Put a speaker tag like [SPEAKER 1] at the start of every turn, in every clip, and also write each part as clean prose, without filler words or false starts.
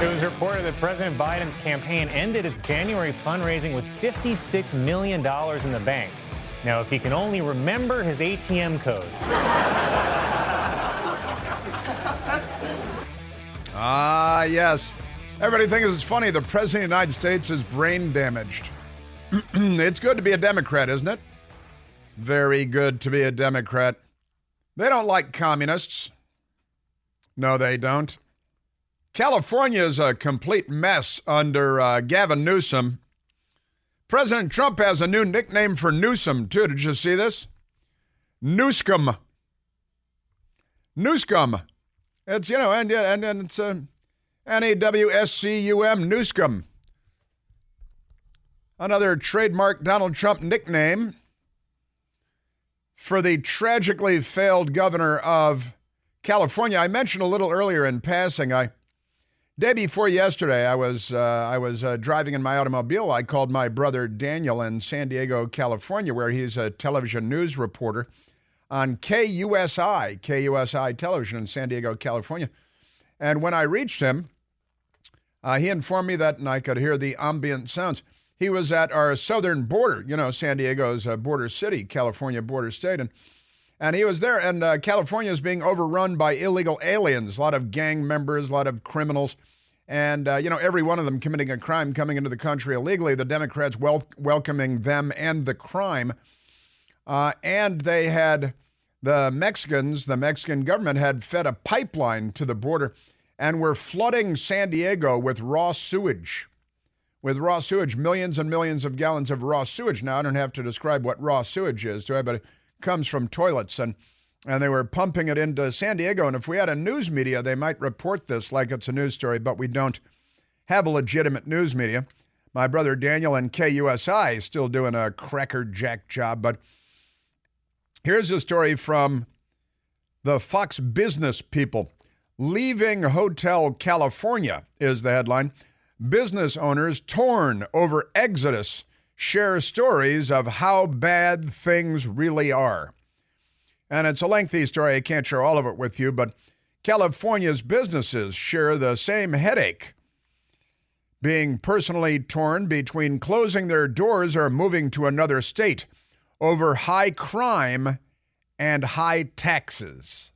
[SPEAKER 1] It was reported that President Biden's campaign ended its January fundraising with $56 million in the bank. Now, if he can only remember his ATM code.
[SPEAKER 2] Ah, yes. Everybody thinks it's funny. The President of the United States is brain damaged. It's good to be a Democrat, isn't it? Very good to be a Democrat. They don't like communists. No, they don't. California is a complete mess under Gavin Newsom. President Trump has a new nickname for Newsom, too. Did you see this? Newscum. Newscum. It's, and it's N-A-W-S-C-U-M, Newscum. Another trademark Donald Trump nickname for the tragically failed governor of California. I mentioned a little earlier in passing, day before yesterday, I was driving in my automobile. I called my brother Daniel in San Diego, California, where he's a television news reporter on KUSI television in San Diego, California. And when I reached him, he informed me that, and I could hear the ambient sounds. He was at our southern border, San Diego's border city, California border state, and he was there, and California is being overrun by illegal aliens, a lot of gang members, a lot of criminals, and, every one of them committing a crime coming into the country illegally, the Democrats welcoming them and the crime. And they had the Mexican government had fed a pipeline to the border and were flooding San Diego with raw sewage. Millions and millions of gallons of raw sewage. Now, I don't have to describe what raw sewage is, do I? But it comes from toilets, and they were pumping it into San Diego. And if we had a news media, they might report this like it's a news story, but we don't have a legitimate news media. My brother Daniel in KUSI is still doing a crackerjack job, but here's a story from the Fox Business People. Leaving Hotel California is the headline. Business owners torn over exodus share stories of how bad things really are. And it's a lengthy story. I can't share all of it with you, but California's businesses share the same headache, being personally torn between closing their doors or moving to another state over high crime and high taxes.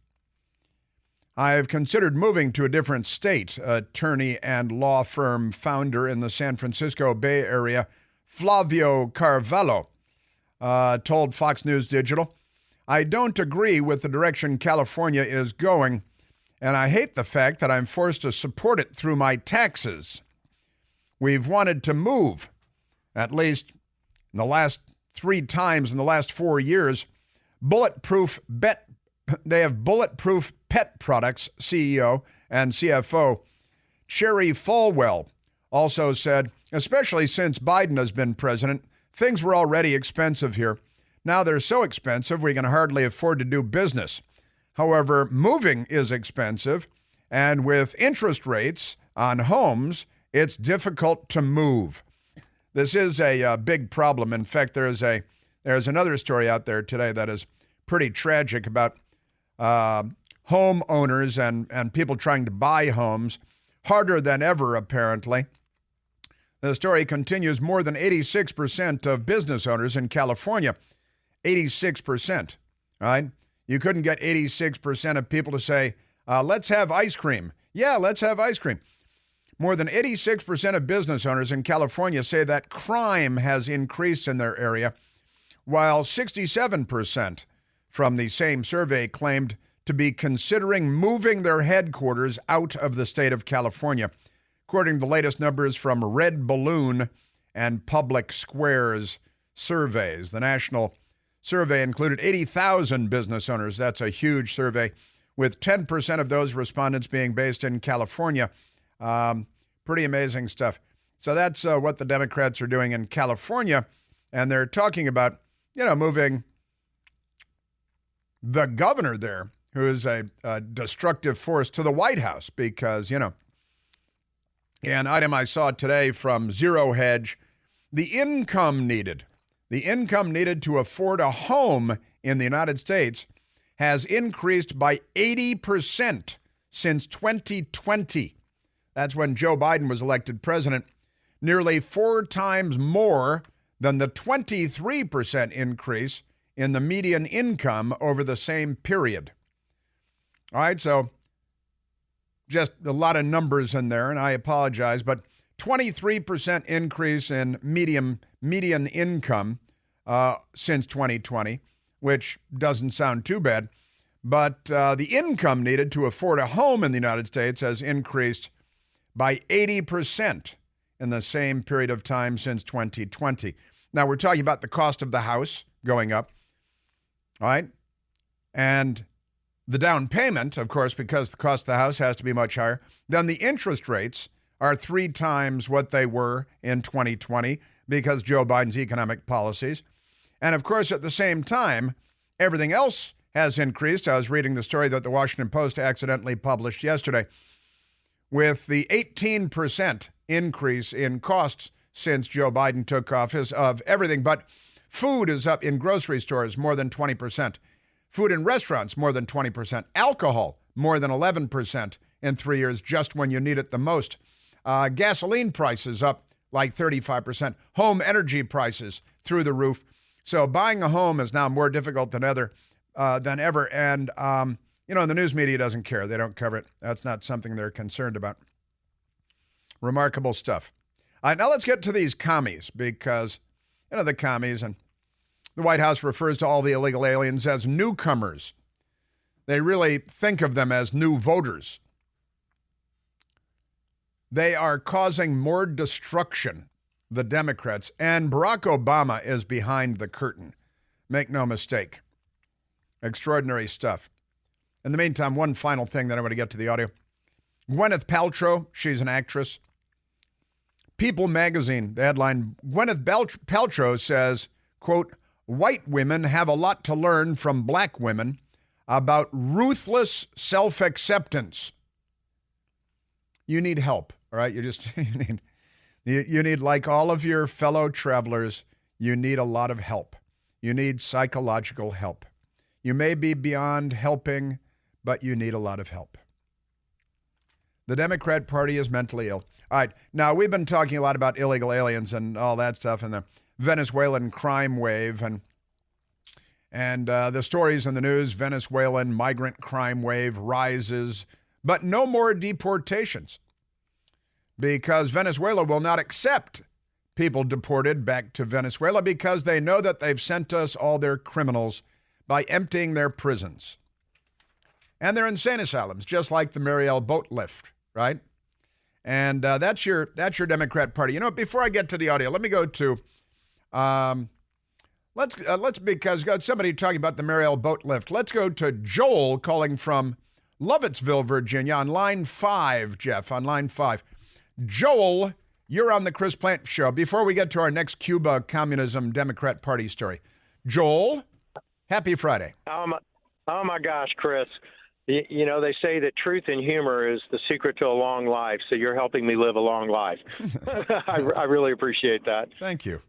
[SPEAKER 2] I have considered moving to a different state, attorney and law firm founder in the San Francisco Bay Area, Flavio Carvalho, told Fox News Digital. I don't agree with the direction California is going, and I hate the fact that I'm forced to support it through my taxes. We've wanted to move, at least in the last 3 times in the last 4 years. They have Bulletproof Pet Products CEO and CFO Sherry Falwell also said, especially since Biden has been president, things were already expensive here. Now they're so expensive we can hardly afford to do business. However, moving is expensive, and with interest rates on homes, it's difficult to move. This is a big problem. In fact, there's another story out there today that is pretty tragic about homeowners and people trying to buy homes, harder than ever, apparently. The story continues. More than 86% of business owners in California, 86%, all right? You couldn't get 86% of people to say, let's have ice cream. Yeah, let's have ice cream. More than 86% of business owners in California say that crime has increased in their area, while 67% from the same survey claimed to be considering moving their headquarters out of the state of California, according to the latest numbers from Red Balloon and Public Square's surveys. The national survey included 80,000 business owners. That's a huge survey, with 10% of those respondents being based in California. Pretty amazing stuff. So that's what the Democrats are doing in California, and they're talking about, moving the governor there, who is a destructive force, to the White House because, an item I saw today from Zero Hedge, the income needed to afford a home in the United States has increased by 80% since 2020. That's when Joe Biden was elected president, nearly 4 times more than the 23% increase in the median income over the same period. All right, so just a lot of numbers in there, and I apologize, but 23% increase in median income since 2020, which doesn't sound too bad. But the income needed to afford a home in the United States has increased by 80% in the same period of time since 2020. Now, we're talking about the cost of the house going up, all right? And the down payment, of course, because the cost of the house has to be much higher, then the interest rates are 3 times what they were in 2020 because Joe Biden's economic policies. And of course, at the same time, everything else has increased. I was reading the story that the Washington Post accidentally published yesterday. With the 18% increase in costs since Joe Biden took office of everything, but food is up in grocery stores more than 20%. Food in restaurants more than 20%. Alcohol more than 11% in 3 years, just when you need it the most. Gasoline prices up like 35%. Home energy prices through the roof. So buying a home is now more difficult than ever. And, the news media doesn't care. They don't cover it. That's not something they're concerned about. Remarkable stuff. All right, now let's get to these commies because, the commies, and the White House refers to all the illegal aliens as newcomers. They really think of them as new voters. They are causing more destruction, the Democrats, and Barack Obama is behind the curtain. Make no mistake. Extraordinary stuff. In the meantime, one final thing that I want to get to the audio. Gwyneth Paltrow, she's an actress. People magazine, the headline, Gwyneth Paltrow says, quote, white women have a lot to learn from black women about ruthless self-acceptance. You need help, all right? You need, like all of your fellow travelers, you need a lot of help. You need psychological help. You may be beyond helping, but you need a lot of help. The Democrat Party is mentally ill. All right, now we've been talking a lot about illegal aliens and all that stuff and the Venezuelan crime wave and the stories in the news, Venezuelan migrant crime wave rises, but no more deportations because Venezuela will not accept people deported back to Venezuela because they know that they've sent us all their criminals by emptying their prisons. And they're insane asylums, just like the Mariel boat lift, right? And that's your Democrat Party. Before I get to the audio, let me go to, because got somebody talking about the Mariel boat lift. Let's go to Joel calling from Lovettsville, Virginia, on line 5, Jeff, on line 5. Joel, you're on the Chris Plant Show. Before we get to our next Cuba Communism Democrat Party story. Joel, happy Friday.
[SPEAKER 3] Oh my gosh, Chris. They say that truth and humor is the secret to a long life, so you're helping me live a long life. I really appreciate that.
[SPEAKER 2] Thank you.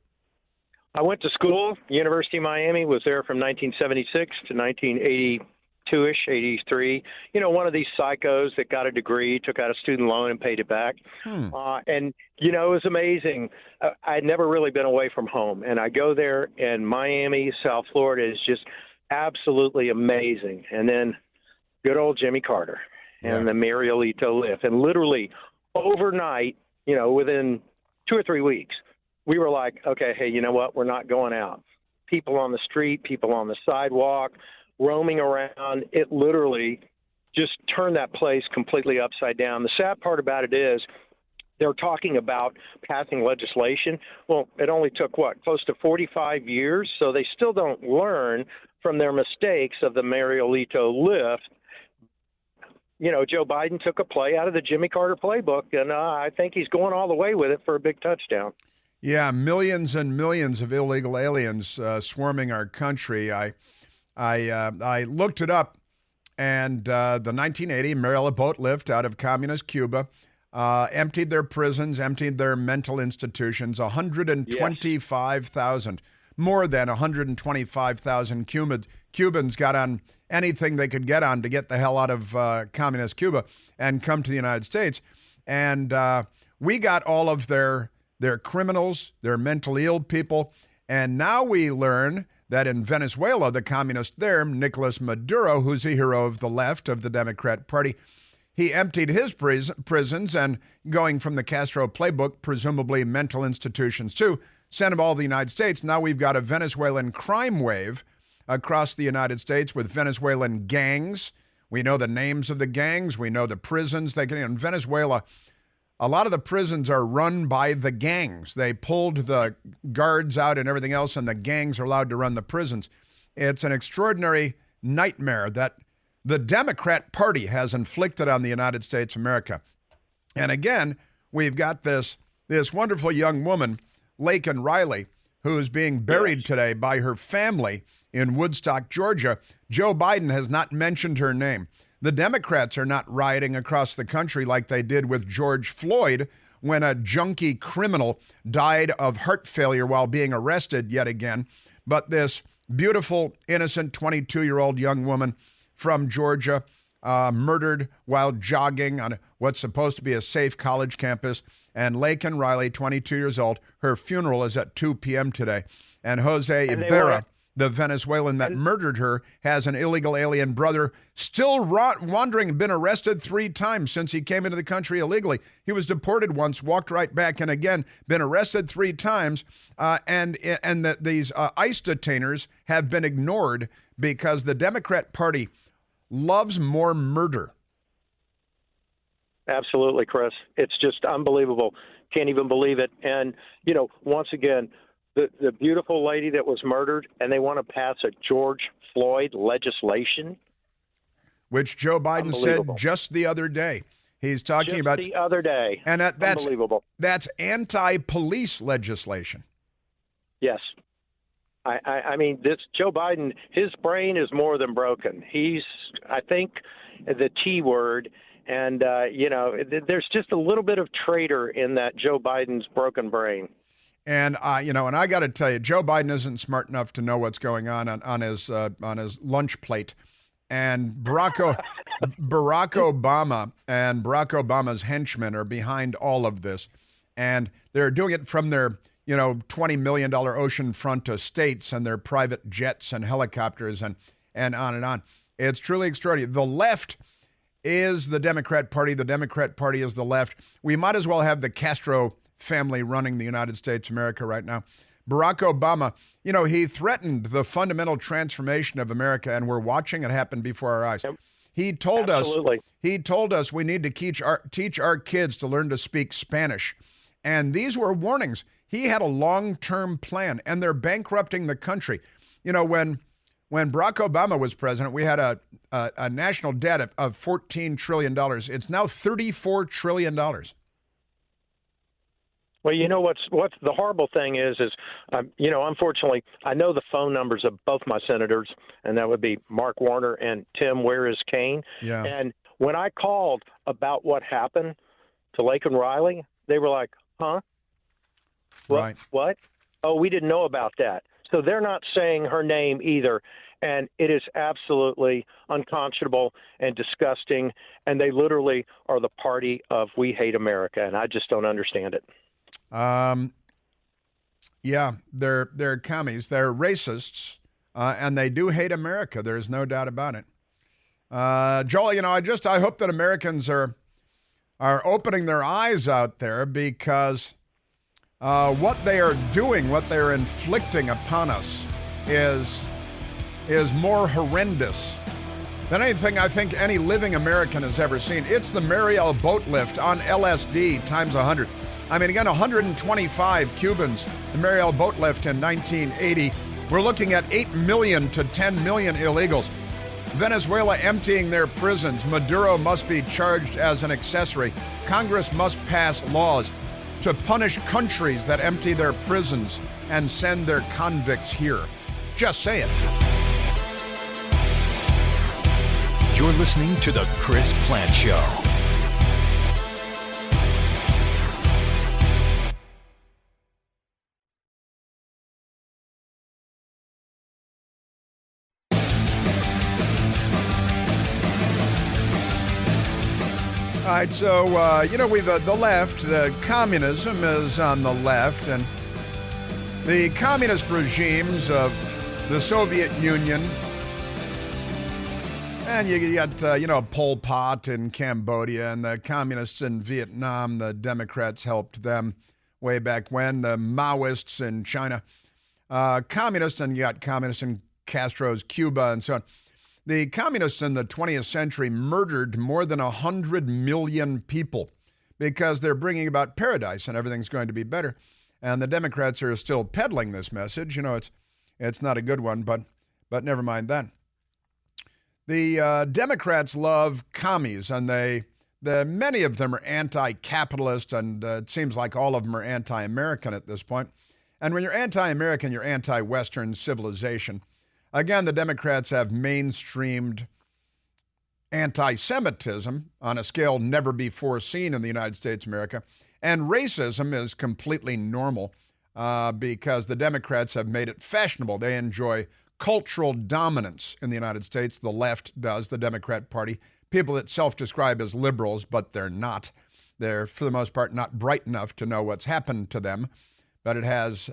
[SPEAKER 3] I went to school, University of Miami, was there from 1976 to 1982-ish, 83. One of these psychos that got a degree, took out a student loan and paid it back. And it was amazing. I'd never really been away from home, and I go there, and Miami, South Florida is just absolutely amazing. And then good old Jimmy Carter and the Marielito lift. And literally overnight, within 2 or 3 weeks, we were like, okay, hey, you know what? We're not going out. People on the street, people on the sidewalk, roaming around. It literally just turned that place completely upside down. The sad part about it is they're talking about passing legislation. Well, it only took, close to 45 years, so they still don't learn from their mistakes of the Marielito lift. Joe Biden took a play out of the Jimmy Carter playbook, and I think he's going all the way with it for a big touchdown.
[SPEAKER 2] Yeah, millions and millions of illegal aliens swarming our country. I looked it up, and the 1980 Mariela boat lift out of communist Cuba emptied their prisons, emptied their mental institutions, 125,000. More than 125,000 Cubans got on anything they could get on to get the hell out of communist Cuba and come to the United States. And we got all of their criminals, their mentally ill people. And now we learn that in Venezuela, the communist there, Nicolas Maduro, who's a hero of the left of the Democrat Party, he emptied his prisons and, going from the Castro playbook, presumably mental institutions too, sent them all to the United States. Now we've got a Venezuelan crime wave across the United States with Venezuelan gangs. We know the names of the gangs. We know the prisons. In Venezuela, a lot of the prisons are run by the gangs. They pulled the guards out and everything else, and the gangs are allowed to run the prisons. It's an extraordinary nightmare that the Democrat Party has inflicted on the United States of America. And again, we've got this wonderful young woman, Laken Riley, who is being buried today by her family in Woodstock, Georgia. Joe Biden has not mentioned her name. The Democrats are not rioting across the country like they did with George Floyd when a junkie criminal died of heart failure while being arrested yet again. But this beautiful, innocent 22-year-old young woman from Georgia murdered while jogging on what's supposed to be a safe college campus. And Laken Riley, 22 years old, her funeral is at 2 p.m. today. And Jose Ibarra, the Venezuelan that murdered her, has an illegal alien brother still wandering, been arrested 3 times since he came into the country illegally. He was deported once, walked right back in again, been arrested 3 times, and that these ICE detainers have been ignored because the Democrat Party loves more murder.
[SPEAKER 3] Absolutely, Chris. It's just unbelievable. Can't even believe it. And, once again, the beautiful lady that was murdered, and they want to pass a George Floyd legislation.
[SPEAKER 2] Which Joe Biden said just the other day. He's talking about
[SPEAKER 3] the other day.
[SPEAKER 2] And that's
[SPEAKER 3] unbelievable. That's
[SPEAKER 2] anti-police legislation.
[SPEAKER 3] Yes. I mean, this Joe Biden, his brain is more than broken. He's, I think, the T word. And, there's just a little bit of traitor in that Joe Biden's broken brain.
[SPEAKER 2] And, and I got to tell you, Joe Biden isn't smart enough to know what's going on his lunch plate. And Barack Obama and Barack Obama's henchmen are behind all of this. And they're doing it from their, $20 million oceanfront estates and their private jets and helicopters and on and on. It's truly extraordinary. The left is the Democrat Party. The Democrat Party is the left. We might as well have the Castro family running the United States of America right now. Barack Obama, he threatened the fundamental transformation of America, and we're watching it happen before our eyes. He told us we need to teach our kids to learn to speak Spanish. And these were warnings. He had a long-term plan, and they're bankrupting the country. When Barack Obama was president, we had a national debt of $14 trillion. It's now $34 trillion.
[SPEAKER 3] Well, what's the horrible thing is unfortunately, I know the phone numbers of both my senators, and that would be Mark Warner and Tim Where is Kane.
[SPEAKER 2] Yeah.
[SPEAKER 3] And when I called about what happened to Laken Riley, they were like, huh?
[SPEAKER 2] Right.
[SPEAKER 3] What? Oh, we didn't know about that. So they're not saying her name either. And it is absolutely unconscionable and disgusting. And they literally are the party of we hate America. And I just don't understand it.
[SPEAKER 2] Yeah, they're commies. They're racists. And they do hate America. There's no doubt about it. Joel, I hope that Americans are opening their eyes out there because what they are doing, what they're inflicting upon us is more horrendous than anything I think any living American has ever seen. It's the Mariel boat lift on LSD times 100. I mean, again, 125 Cubans, the Mariel boat lift in 1980. We're looking at 8 million to 10 million illegals. Venezuela emptying their prisons. Maduro must be charged as an accessory. Congress must pass laws to punish countries that empty their prisons and send their convicts here. Just say it.
[SPEAKER 4] You're listening to The Chris Plante Show.
[SPEAKER 2] right, so, we've the left, the communism is on the left, and the communist regimes of the Soviet Union, and you got, Pol Pot in Cambodia and the communists in Vietnam. The Democrats helped them way back when. The Maoists in China. Communists, and you got communists in Castro's Cuba and so on. The communists in the 20th century murdered more than 100 million people because they're bringing about paradise and everything's going to be better. And the Democrats are still peddling this message. It's not a good one, but never mind that. The Democrats love commies, and many of them are anti-capitalist, and it seems like all of them are anti-American at this point. And when you're anti-American, you're anti-Western civilization. Again, the Democrats have mainstreamed anti-Semitism on a scale never before seen in the United States of America. And racism is completely normal because the Democrats have made it fashionable. They enjoy cultural dominance in the United States. The left does, the Democrat Party. People that self-describe as liberals, but they're not. They're, for the most part, not bright enough to know what's happened to them, but it has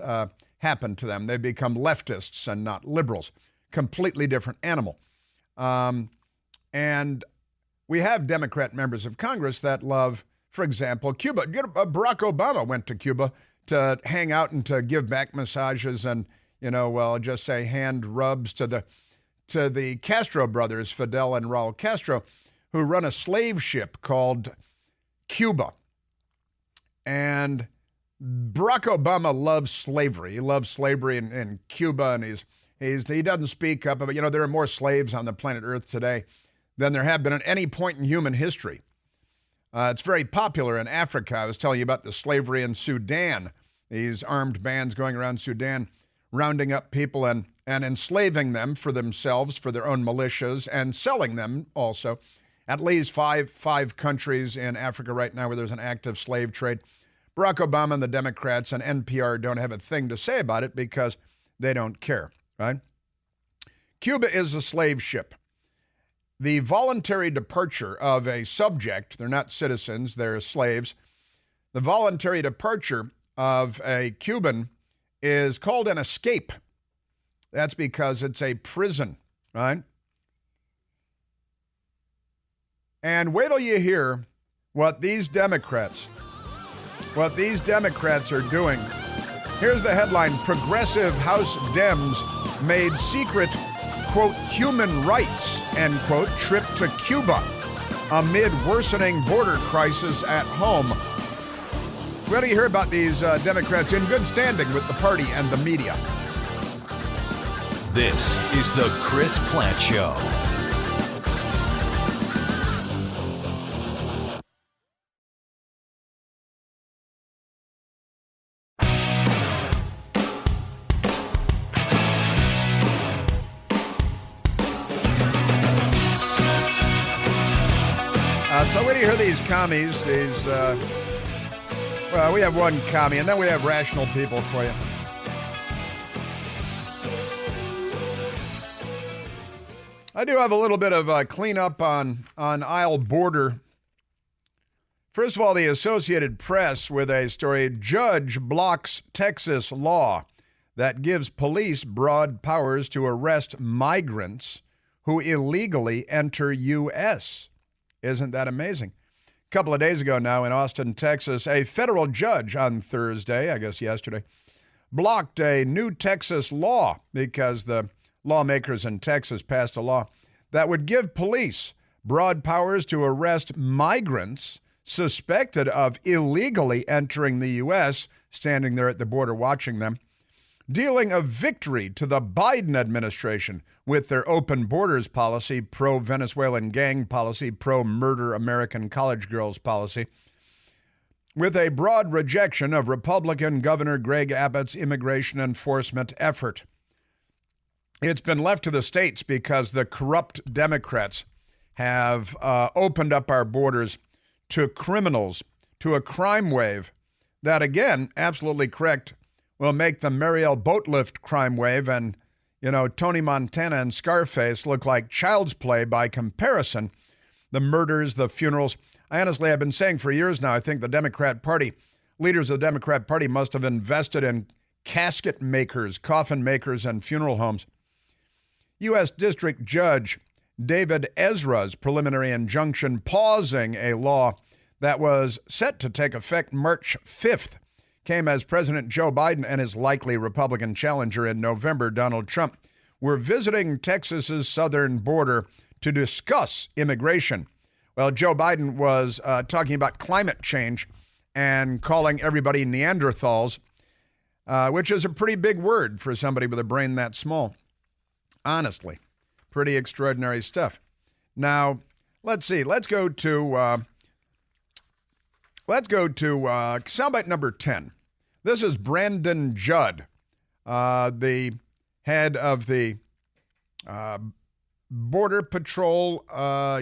[SPEAKER 2] happened to them. They've become leftists and not liberals. Completely different animal. And we have Democrat members of Congress that love, for example, Cuba. Barack Obama went to Cuba to hang out and to give back massages and, just say hand rubs to the Castro brothers, Fidel and Raul Castro, who run a slave ship called Cuba. And Barack Obama loves slavery. He loves slavery in Cuba, and he doesn't speak up. But, there are more slaves on the planet Earth today than there have been at any point in human history. It's very popular in Africa. I was telling you about the slavery in Sudan, these armed bands going around Sudan, rounding up people and enslaving them for themselves, for their own militias, and selling them also. At least five countries in Africa right now where there's an active slave trade. Barack Obama and the Democrats and NPR don't have a thing to say about it because they don't care, right? Cuba is a slave ship. The voluntary departure of a subject, they're not citizens, they're slaves. The voluntary departure of a Cuban is called an escape. That's because it's a prison, right? And wait till you hear what these Democrats are doing. Here's the headline: Progressive House Dems made secret, quote, human rights, end quote, trip to Cuba amid worsening border crisis at home. Where do you hear about these Democrats in good standing with the party and the media?
[SPEAKER 4] This is the Chris Plante Show.
[SPEAKER 2] So where do you hear these commies, we have one commie, and then we have rational people for you. I do have a little bit of cleanup on aisle border. First of all, the Associated Press with a story: judge blocks Texas law that gives police broad powers to arrest migrants who illegally enter U.S. Isn't that amazing? A couple of days ago now in Austin, Texas, a federal judge on Thursday, I guess yesterday, blocked a new Texas law because the lawmakers in Texas passed a law that would give police broad powers to arrest migrants suspected of illegally entering the U.S., standing there at the border watching them, dealing a victory to the Biden administration with their open borders policy, pro-Venezuelan gang policy, pro-murder American college girls policy, with a broad rejection of Republican Governor Greg Abbott's immigration enforcement effort. It's been left to the states because the corrupt Democrats have opened up our borders to criminals, to a crime wave that, again, absolutely correct, will make the Mariel Boatlift crime wave and, Tony Montana and Scarface look like child's play by comparison. The murders, the funerals. I honestly have been saying for years now, I think the Democrat Party, leaders of the Democrat Party must have invested in casket makers, coffin makers, and funeral homes. U.S. District Judge David Ezra's preliminary injunction pausing a law that was set to take effect March 5th came as President Joe Biden and his likely Republican challenger in November, Donald Trump, were visiting Texas's southern border to discuss immigration. Well, Joe Biden was talking about climate change and calling everybody Neanderthals, which is a pretty big word for somebody with a brain that small. Honestly, pretty extraordinary stuff. Now, let's see. Let's go to soundbite number 10. This is Brandon Judd, the head of the Border Patrol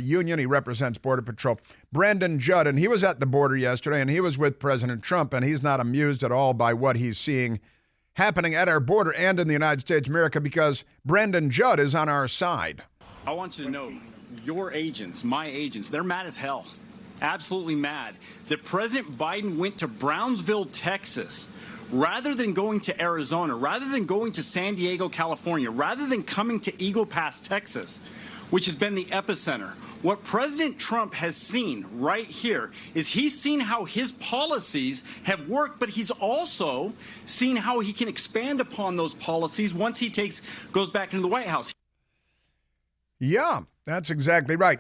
[SPEAKER 2] Union. He represents Border Patrol. Brandon Judd, and he was at the border yesterday, and he was with President Trump, and he's not amused at all by what he's seeing happening at our border and in the United States of America because Brandon Judd is on our side.
[SPEAKER 5] I want you to know, your agents, my agents, they're mad as hell. Absolutely mad that President Biden went to Brownsville, Texas, rather than going to Arizona, rather than going to San Diego, California, rather than coming to Eagle Pass, Texas, which has been the epicenter. What President Trump has seen right here is he's seen how his policies have worked, but he's also seen how he can expand upon those policies once he goes back into the White House.
[SPEAKER 2] Yeah, that's exactly right.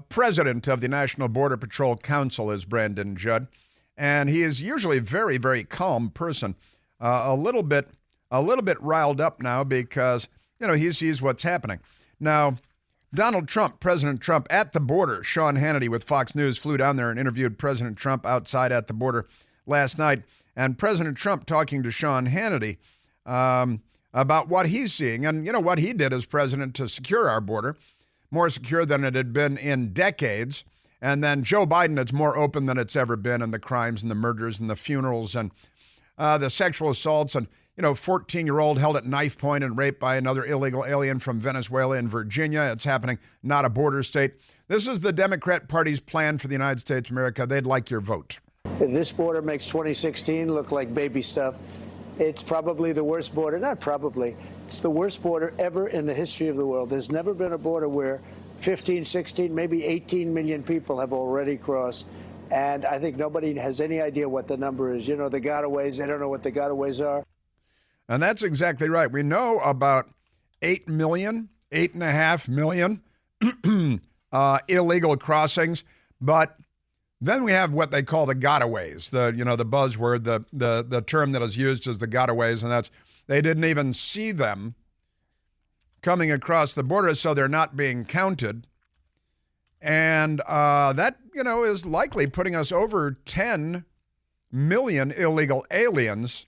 [SPEAKER 2] President of the National Border Patrol Council is Brandon Judd, and he is usually a very, very calm person. A little bit riled up now because, he sees what's happening. Now, Donald Trump, President Trump, at the border, Sean Hannity with Fox News flew down there and interviewed President Trump outside at the border last night. And President Trump talking to Sean Hannity about what he's seeing and, what he did as president to secure our border, more secure than it had been in decades. And then Joe Biden, it's more open than it's ever been, and the crimes and the murders and the funerals and the sexual assaults and, 14-year-old held at knife point and raped by another illegal alien from Venezuela in Virginia. It's happening, not a border state. This is the Democrat Party's plan for the United States of America. They'd like your vote.
[SPEAKER 6] This border makes 2016 look like baby stuff. It's probably the worst border, not probably, it's the worst border ever in the history of the world. There's never been a border where 15, 16, maybe 18 million people have already crossed. And I think nobody has any idea what the number is. The gotaways, they don't know what the gotaways are.
[SPEAKER 2] And that's exactly right. We know about 8 million, 8.5 million illegal crossings, but then we have what they call the gotaways, the buzzword, the term that is used as the gotaways, and that's they didn't even see them coming across the border, so they're not being counted. And that, is likely putting us over 10 million illegal aliens.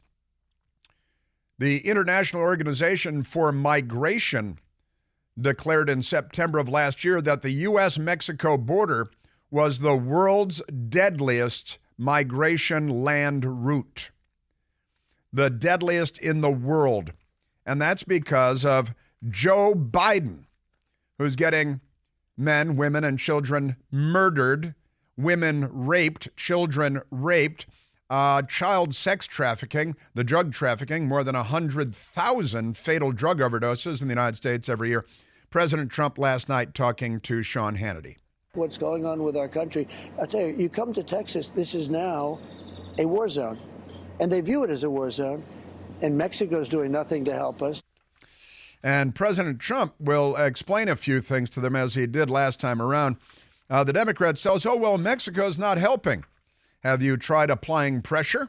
[SPEAKER 2] The International Organization for Migration declared in September of last year that the U.S.-Mexico border was the world's deadliest migration land route. The deadliest in the world. And that's because of Joe Biden, who's getting men, women, and children murdered, women raped, children raped, child sex trafficking, the drug trafficking, more than 100,000 fatal drug overdoses in the United States every year. President Trump last night talking to Sean Hannity.
[SPEAKER 6] What's going on with our country? I'll tell you, you come to Texas, this is now a war zone. And they view it as a war zone. And Mexico's doing nothing to help us.
[SPEAKER 2] And President Trump will explain a few things to them as he did last time around. The Democrats tell us, Mexico's not helping. Have you tried applying pressure?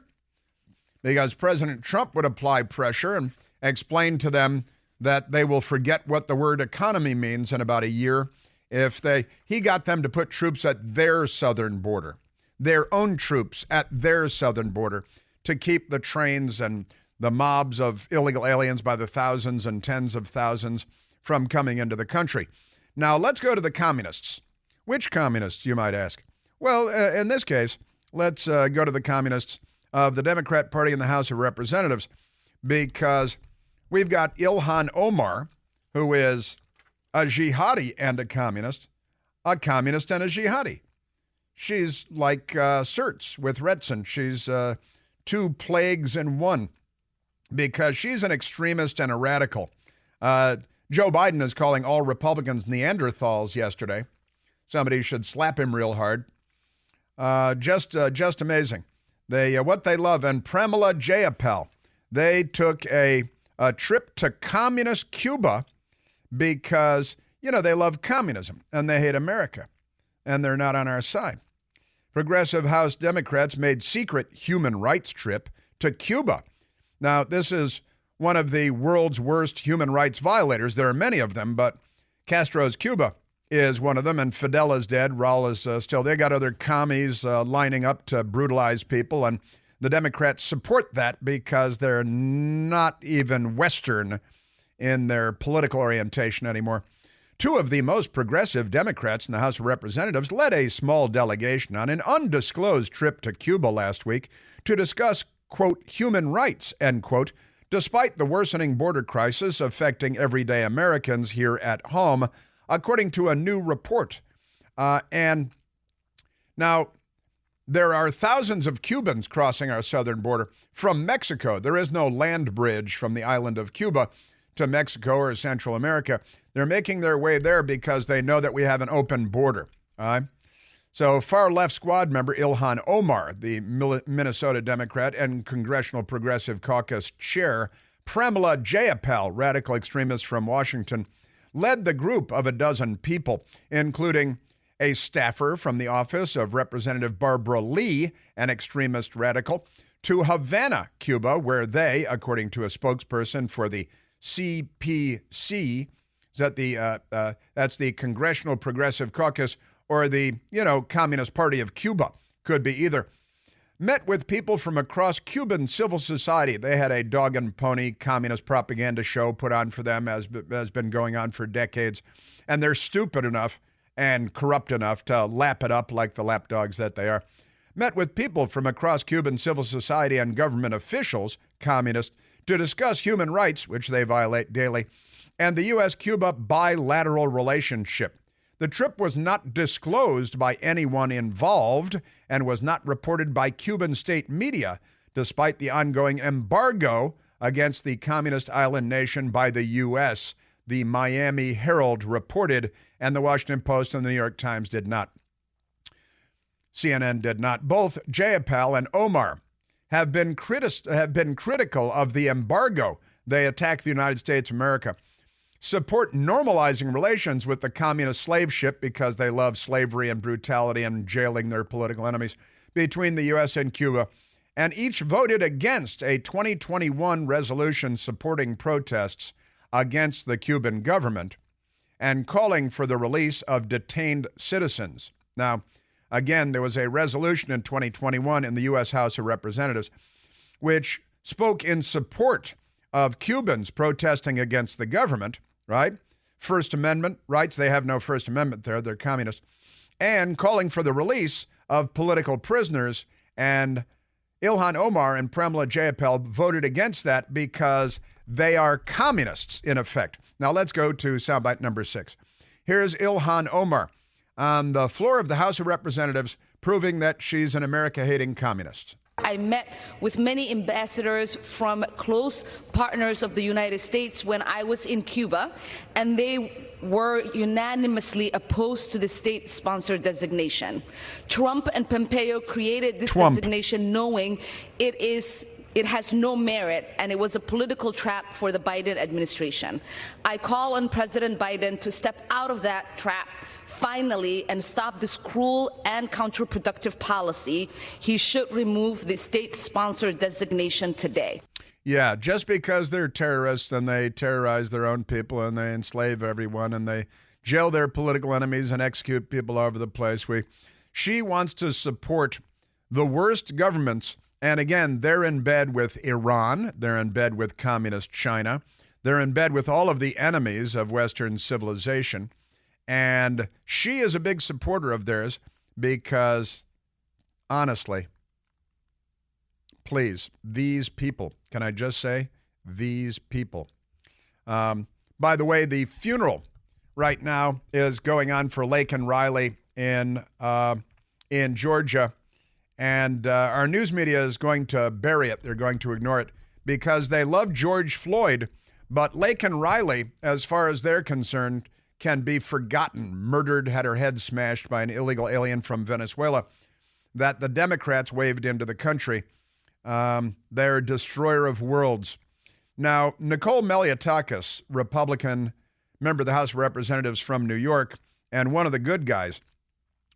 [SPEAKER 2] Because President Trump would apply pressure and explain to them that they will forget what the word economy means in about a year if he got them to put troops at their southern border, their own troops at their southern border to keep the trains and the mobs of illegal aliens by the thousands and tens of thousands from coming into the country. Now, let's go to the communists. Which communists, you might ask? Well, in this case, let's go to the communists of the Democrat Party in the House of Representatives, because we've got Ilhan Omar, who is a jihadi and a communist and a jihadi. she's like Sertz with Retson. She's two plagues in one because she's an extremist and a radical. Joe Biden is calling all Republicans Neanderthals yesterday. Somebody should slap him real hard. Just amazing. What they love. And Pramila Jayapal, they took a trip to communist Cuba because, they love communism and they hate America and they're not on our side. Progressive House Democrats made secret human rights trip to Cuba. Now, this is one of the world's worst human rights violators. There are many of them, but Castro's Cuba is one of them, and Fidel is dead. Raul is still. They got other commies lining up to brutalize people, and the Democrats support that because they're not even Western in their political orientation anymore. Two of the most progressive Democrats in the House of Representatives led a small delegation on an undisclosed trip to Cuba last week to discuss, quote, human rights, end quote, despite the worsening border crisis affecting everyday Americans here at home, according to a new report. And now there are thousands of Cubans crossing our southern border from Mexico. There is no land bridge from the island of Cuba to Mexico or Central America. They're making their way there because they know that we have an open border. So far left squad member Ilhan Omar, the Minnesota Democrat and Congressional Progressive Caucus chair, Pramila Jayapal, radical extremist from Washington, led the group of a dozen people, including a staffer from the office of Representative Barbara Lee, an extremist radical, to Havana, Cuba, where they, according to a spokesperson for the CPC, that's the Congressional Progressive Caucus, or the, Communist Party of Cuba, could be either, met with people from across Cuban civil society. They had a dog and pony communist propaganda show put on for them, as has been going on for decades. And they're stupid enough and corrupt enough to lap it up like the lapdogs that they are. Met with people from across Cuban civil society and government officials, communists, to discuss human rights, which they violate daily, and the U.S.-Cuba bilateral relationship. The trip was not disclosed by anyone involved and was not reported by Cuban state media, despite the ongoing embargo against the communist island nation by the U.S., the Miami Herald reported, and the Washington Post and the New York Times did not. CNN did not. Both Jayapal and Omar have been critical of the embargo. They attack the United States of America. Support normalizing relations with the communist slave ship because they love slavery and brutality and jailing their political enemies between the U.S. and Cuba. And each voted against a 2021 resolution supporting protests against the Cuban government and calling for the release of detained citizens. Now, again, there was a resolution in 2021 in the U.S. House of Representatives which spoke in support of Cubans protesting against the government, right? First Amendment rights, they have no First Amendment there, they're communists, and calling for the release of political prisoners. And Ilhan Omar and Pramila Jayapal voted against that because they are communists, in effect. Now let's go to soundbite number 6. Here's Ilhan Omar on the floor of the House of Representatives, proving that she's an America-hating communist.
[SPEAKER 7] I met with many ambassadors from close partners of the United States when I was in Cuba, and they were unanimously opposed to the state-sponsored designation. Trump and Pompeo created this designation knowing it has no merit, and it was a political trap for the Biden administration. I call on President Biden to step out of that trap finally and stop this cruel and counterproductive policy. He should remove the state-sponsored designation today.
[SPEAKER 2] Yeah, just because they're terrorists and they terrorize their own people and they enslave everyone and they jail their political enemies and execute people all over the place. She wants to support the worst governments. And again, they're in bed with Iran. They're in bed with communist China. They're in bed with all of the enemies of Western civilization. And she is a big supporter of theirs because, honestly, please, these people, can I just say, these people. By the way, the funeral right now is going on for Laken Riley in in Georgia. And our news media is going to bury it. They're going to ignore it because they love George Floyd. But Laken Riley, as far as they're concerned, can be forgotten, murdered, had her head smashed by an illegal alien from Venezuela that the Democrats waved into the country. They're a destroyer of worlds. Now, Nicole Malliotakis, Republican member of the House of Representatives from New York, and one of the good guys,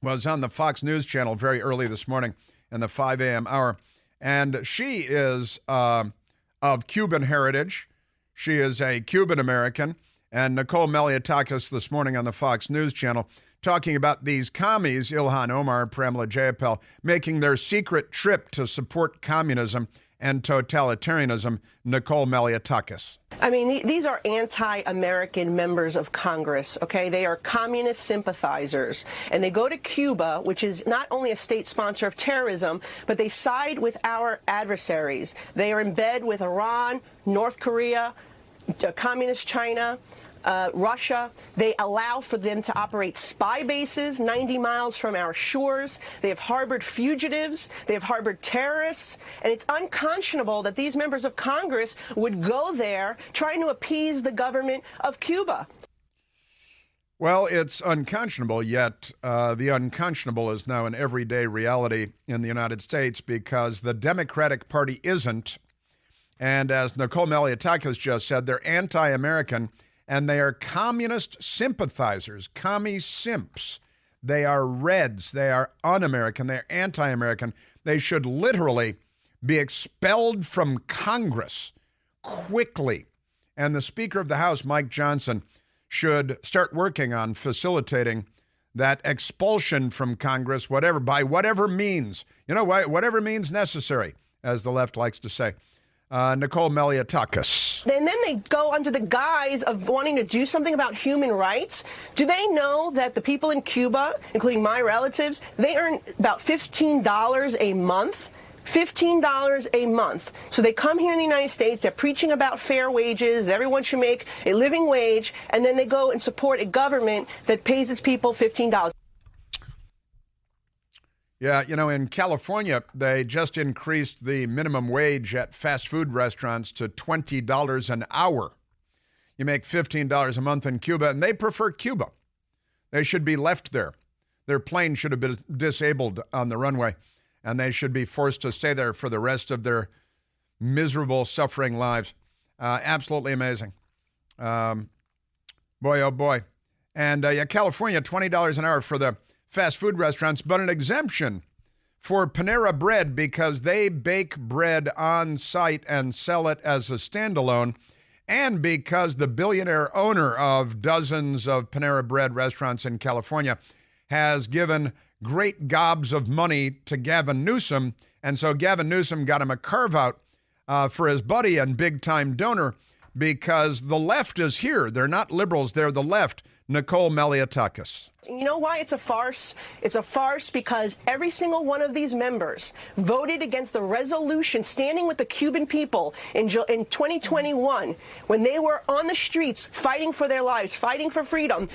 [SPEAKER 2] was on the Fox News channel very early this morning in the 5 a.m. hour. And she is of Cuban heritage. She is a Cuban American. And Nicole Malliotakis this morning on the Fox News channel talking about these commies, Ilhan Omar, Pramila Jayapal, making their secret trip to support communism and totalitarianism. Nicole Malliotakis.
[SPEAKER 8] I mean, these are anti-American members of Congress, okay? They are communist sympathizers. And they go to Cuba, which is not only a state sponsor of terrorism, but they side with our adversaries. They are in bed with Iran, North Korea, communist China, Russia. They allow for them to operate spy bases 90 miles from our shores. They have harbored fugitives. They have harbored terrorists. And it's unconscionable that these members of Congress would go there trying to appease the government of Cuba.
[SPEAKER 2] Well, it's unconscionable, yet the unconscionable is now an everyday reality in the United States because the Democratic Party isn't. And as Nicole Malliotakis just said, they're anti-American. And they are communist sympathizers, commie simps. They are Reds. They are un-American. They're anti-American. They should literally be expelled from Congress quickly. And the Speaker of the House, Mike Johnson, should start working on facilitating that expulsion from Congress, by whatever means. You know, whatever means necessary, as the left likes to say. Nicole Malliotakis.
[SPEAKER 8] And then they go under the guise of wanting to do something about human rights. Do they know that the people in Cuba, including my relatives, they earn about $15 a month? $15 a month. So they come here in the United States, they're preaching about fair wages, everyone should make a living wage, and then they go and support a government that pays its people $15.
[SPEAKER 2] Yeah, you know, in California, they just increased the minimum wage at fast food restaurants to $20 an hour. You make $15 a month in Cuba, and they prefer Cuba. They should be left there. Their plane should have been disabled on the runway, and they should be forced to stay there for the rest of their miserable, suffering lives. Absolutely amazing. Boy, oh boy. And California, $20 an hour for the fast food restaurants, but an exemption for Panera Bread because they bake bread on site and sell it as a standalone, and because the billionaire owner of dozens of Panera Bread restaurants in California has given great gobs of money to Gavin Newsom, and so Gavin Newsom got him a carve-out for his buddy and big-time donor because the left is here. They're not liberals, they're the left. Nicole Malliotakis.
[SPEAKER 8] You know why it's a farce? It's a farce because every single one of these members voted against the resolution standing with the Cuban people in 2021 when they were on the streets fighting for their lives, fighting for freedom.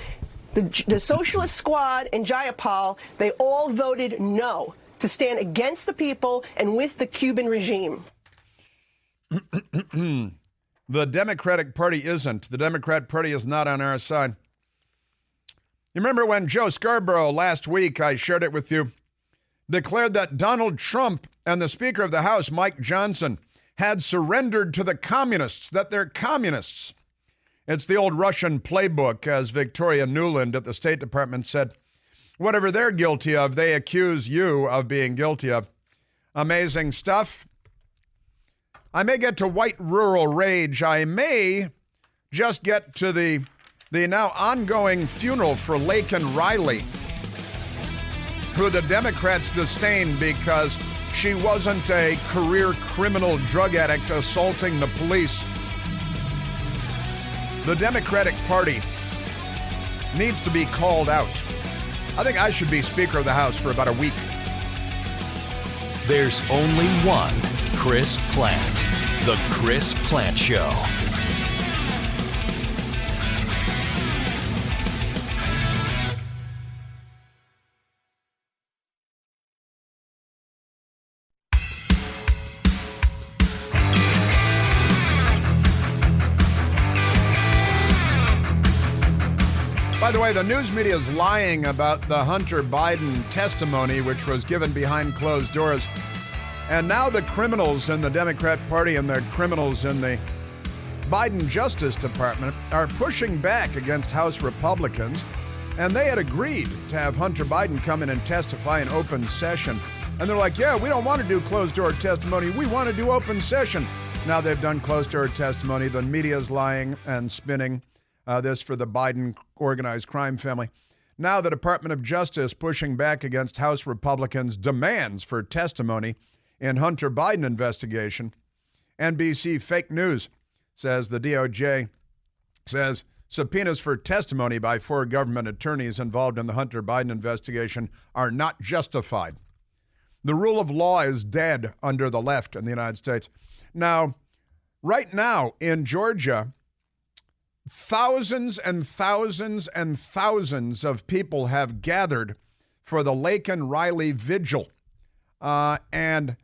[SPEAKER 8] The Socialist Squad and Jayapal, they all voted no to stand against the people and with the Cuban regime.
[SPEAKER 2] The Democratic Party isn't. The Democrat Party is not on our side. You remember when Joe Scarborough last week, I shared it with you, declared that Donald Trump and the Speaker of the House, Mike Johnson, had surrendered to the communists, that they're communists. It's the old Russian playbook, as Victoria Nuland at the State Department said. Whatever they're guilty of, they accuse you of being guilty of. Amazing stuff. I may get to white rural rage. I may just get to the now ongoing funeral for Laken Riley, who the Democrats disdain because she wasn't a career criminal drug addict assaulting the police. The Democratic Party needs to be called out. I think I should be Speaker of the House for about a week.
[SPEAKER 4] There's only one Chris Plant. The Chris Plant Show.
[SPEAKER 2] the way, the news media is lying about the Hunter Biden testimony, which was given behind closed doors. And now the criminals in the Democrat Party and the criminals in the Biden Justice Department are pushing back against House Republicans. And they had agreed to have Hunter Biden come in and testify in open session. And they're like, yeah, we don't want to do closed-door testimony. We want to do open session. Now they've done closed-door testimony. The media's lying and spinning this for the Biden organized crime family. Now the Department of Justice pushing back against House Republicans' demands for testimony in Hunter Biden investigation. NBC Fake News says the DOJ says subpoenas for testimony by 4 government attorneys involved in the Hunter Biden investigation are not justified. The rule of law is dead under the left in the United States. Now, right now in Georgia, thousands and thousands and thousands of people have gathered for the Laken Riley Vigil. And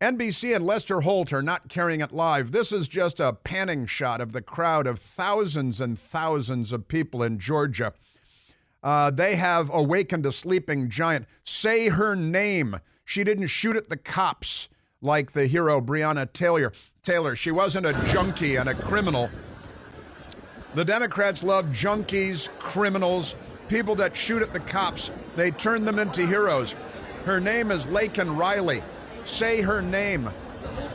[SPEAKER 2] NBC and Lester Holt are not carrying it live. This is just a panning shot of the crowd of thousands and thousands of people in Georgia. They have awakened a sleeping giant. Say her name. She didn't shoot at the cops like the hero Breonna Taylor. She wasn't a junkie and a criminal. The Democrats love junkies, criminals, people that shoot at the cops. They turn them into heroes. Her name is Laken Riley. Say her name.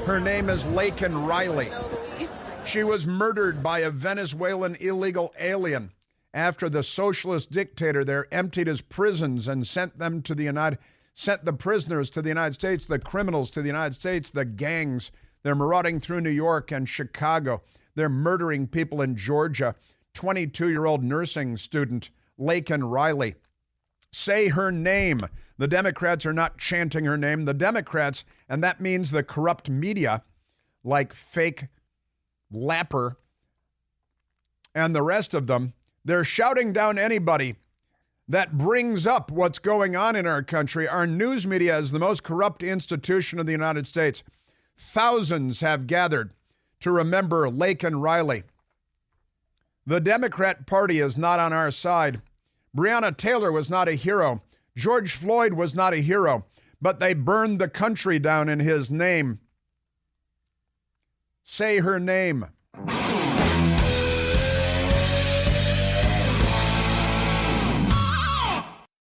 [SPEAKER 2] Her name is Laken Riley. She was murdered by a Venezuelan illegal alien after the socialist dictator there emptied his prisons and sent the prisoners to the United States, the criminals to the United States, the gangs. They're marauding through New York and Chicago. They're murdering people in Georgia. 22-year-old nursing student Laken Riley. Say her name. The Democrats are not chanting her name. The Democrats, and that means the corrupt media, like fake Lapper and the rest of them, they're shouting down anybody that brings up what's going on in our country. Our news media is the most corrupt institution of the United States. Thousands have gathered to remember Laken Riley. The Democrat Party is not on our side. Breonna Taylor was not a hero. George Floyd was not a hero, but they burned the country down in his name. Say her name.